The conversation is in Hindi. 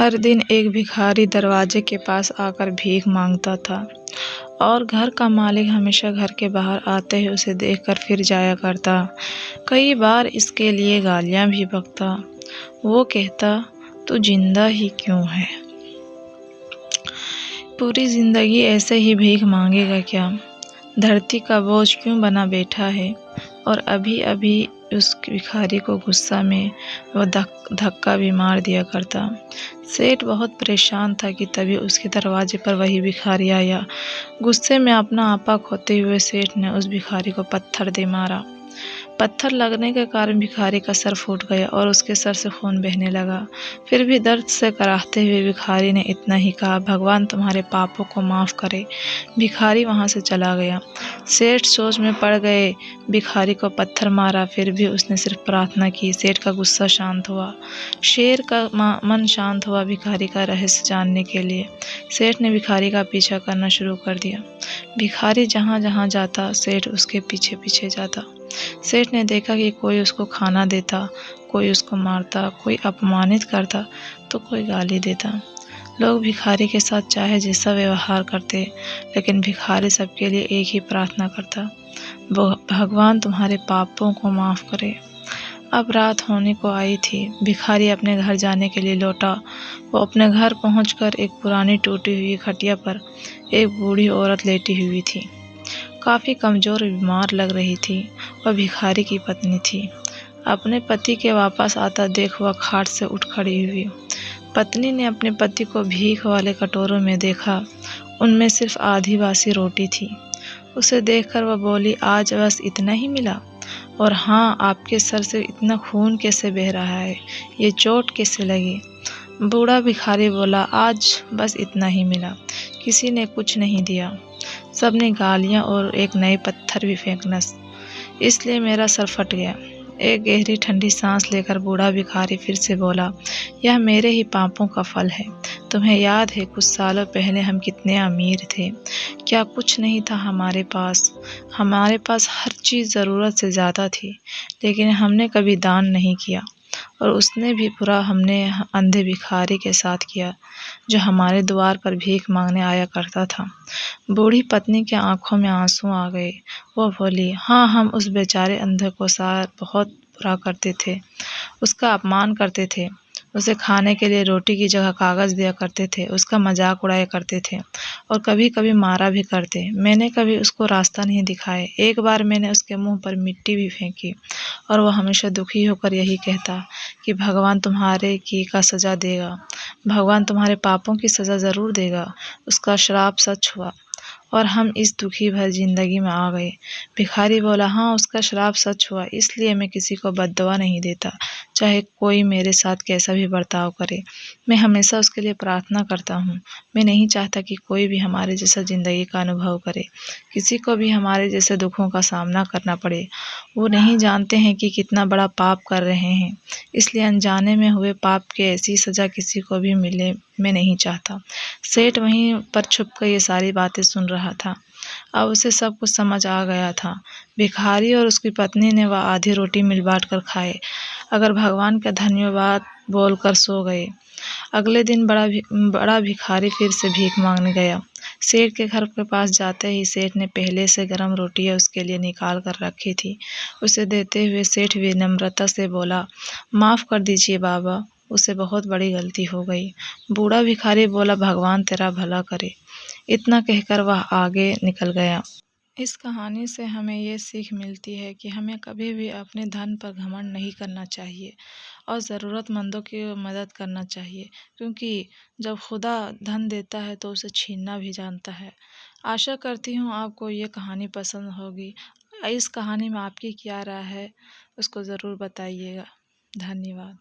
हर दिन एक भिखारी दरवाजे के पास आकर भीख मांगता था और घर का मालिक हमेशा घर के बाहर आते ही उसे देखकर फिर जाया करता। कई बार इसके लिए गालियां भी बकता। वो कहता, तू जिंदा ही क्यों है? पूरी जिंदगी ऐसे ही भीख मांगेगा क्या? धरती का बोझ क्यों बना बैठा है? और अभी अभी उस भिखारी को गुस्सा में वह धक्का भी मार दिया करता। सेठ बहुत परेशान था कि तभी उसके दरवाजे पर वही भिखारी आया। गुस्से में अपना आपा खोते हुए सेठ ने उस भिखारी को पत्थर दे मारा। पत्थर लगने के कारण भिखारी का सर फूट गया और उसके सर से खून बहने लगा। फिर भी दर्द से कराहते हुए भिखारी ने इतना ही कहा, भगवान तुम्हारे पापों को माफ़ करे। भिखारी वहाँ से चला गया। सेठ सोच में पड़ गए। भिखारी को पत्थर मारा, फिर भी उसने सिर्फ प्रार्थना की। सेठ का गुस्सा शांत हुआ। शेर का मन शांत हुआ भिखारी का रहस्य जानने के लिए। सेठ ने भिखारी का पीछा करना शुरू कर दिया। भिखारी जहाँ जहाँ जाता, सेठ उसके पीछे पीछे जाता। सेठ ने देखा कि कोई उसको खाना देता, कोई उसको मारता, कोई अपमानित करता तो कोई गाली देता। लोग भिखारी के साथ चाहे जैसा व्यवहार करते, लेकिन भिखारी सबके लिए एक ही प्रार्थना करता, भगवान तुम्हारे पापों को माफ़ करे। अब रात होने को आई थी। भिखारी अपने घर जाने के लिए लौटा। वो अपने घर पहुंचकर एक पुरानी टूटी हुई खटिया पर एक बूढ़ी औरत लेटी हुई थी। काफ़ी कमज़ोर और बीमार लग रही थी। वह भिखारी की पत्नी थी। अपने पति के वापस आता देख वह खाट से उठ खड़ी हुई। पत्नी ने अपने पति को भीख वाले कटोरों में देखा। उनमें सिर्फ आधी बासी रोटी थी। उसे देखकर वह बोली, आज बस इतना ही मिला? और हाँ, आपके सर से इतना खून कैसे बह रहा है? ये चोट कैसे लगी? बूढ़ा भिखारी बोला, आज बस इतना ही मिला। किसी ने कुछ नहीं दिया। सबने गालियाँ और एक नए पत्थर भी फेंकना, इसलिए मेरा सर फट गया। एक गहरी ठंडी सांस लेकर बूढ़ा भिखारी फिर से बोला, यह मेरे ही पापों का फल है। तुम्हें याद है कुछ सालों पहले हम कितने अमीर थे? क्या कुछ नहीं था हमारे पास? हमारे पास हर चीज़ ज़रूरत से ज़्यादा थी, लेकिन हमने कभी दान नहीं किया। और उसने भी बुरा हमने अंधे भिखारी के साथ किया, जो हमारे द्वार पर भीख मांगने आया करता था। बूढ़ी पत्नी के आंखों में आंसू आ गए। वो बोली, हाँ, हम उस बेचारे अंधे को बहुत बुरा करते थे, उसका अपमान करते थे, उसे खाने के लिए रोटी की जगह कागज़ दिया करते थे, उसका मजाक उड़ाया करते थे और कभी कभी मारा भी करते। मैंने कभी उसको रास्ता नहीं दिखाया। एक बार मैंने उसके मुंह पर मिट्टी भी फेंकी और वह हमेशा दुखी होकर यही कहता कि भगवान तुम्हारे की का सज़ा देगा, भगवान तुम्हारे पापों की सज़ा ज़रूर देगा। उसका श्राप सच हुआ और हम इस दुखी भर जिंदगी में आ गए। भिखारी बोला, हाँ, उसका श्राप सच हुआ, इसलिए मैं किसी को बद्दुआ नहीं देता, चाहे कोई मेरे साथ कैसा भी बर्ताव करे। मैं हमेशा उसके लिए प्रार्थना करता हूँ। मैं नहीं चाहता कि कोई भी हमारे जैसा ज़िंदगी का अनुभव करे, किसी को भी हमारे जैसे दुखों का सामना करना पड़े। वो नहीं जानते हैं कि कितना बड़ा पाप कर रहे हैं, इसलिए अनजाने में हुए पाप की ऐसी सज़ा किसी को भी मिले मैं नहीं चाहता। सेठ वहीं पर छुपकर ये सारी बातें सुन रहा था। अब उसे सब कुछ समझ आ गया था। भिखारी और उसकी पत्नी ने वह आधी रोटी मिल बांट कर खाए, अगर भगवान का धन्यवाद बोलकर सो गए। अगले दिन बड़ा भिखारी फिर से भीख मांगने गया। सेठ के घर के पास जाते ही सेठ ने पहले से गर्म रोटियां उसके लिए निकाल कर रखी थी। उसे देते हुए सेठ विनम्रता से बोला, माफ़ कर दीजिए बाबा, उसे बहुत बड़ी गलती हो गई। बूढ़ा भिखारी बोला, भगवान तेरा भला करे। इतना कहकर वह आगे निकल गया। इस कहानी से हमें ये सीख मिलती है कि हमें कभी भी अपने धन पर घमंड नहीं करना चाहिए और ज़रूरतमंदों की मदद करना चाहिए, क्योंकि जब खुदा धन देता है तो उसे छीनना भी जानता है। आशा करती हूँ आपको ये कहानी पसंद होगी। इस कहानी में आपकी क्या राय है, उसको ज़रूर बताइएगा। धन्यवाद।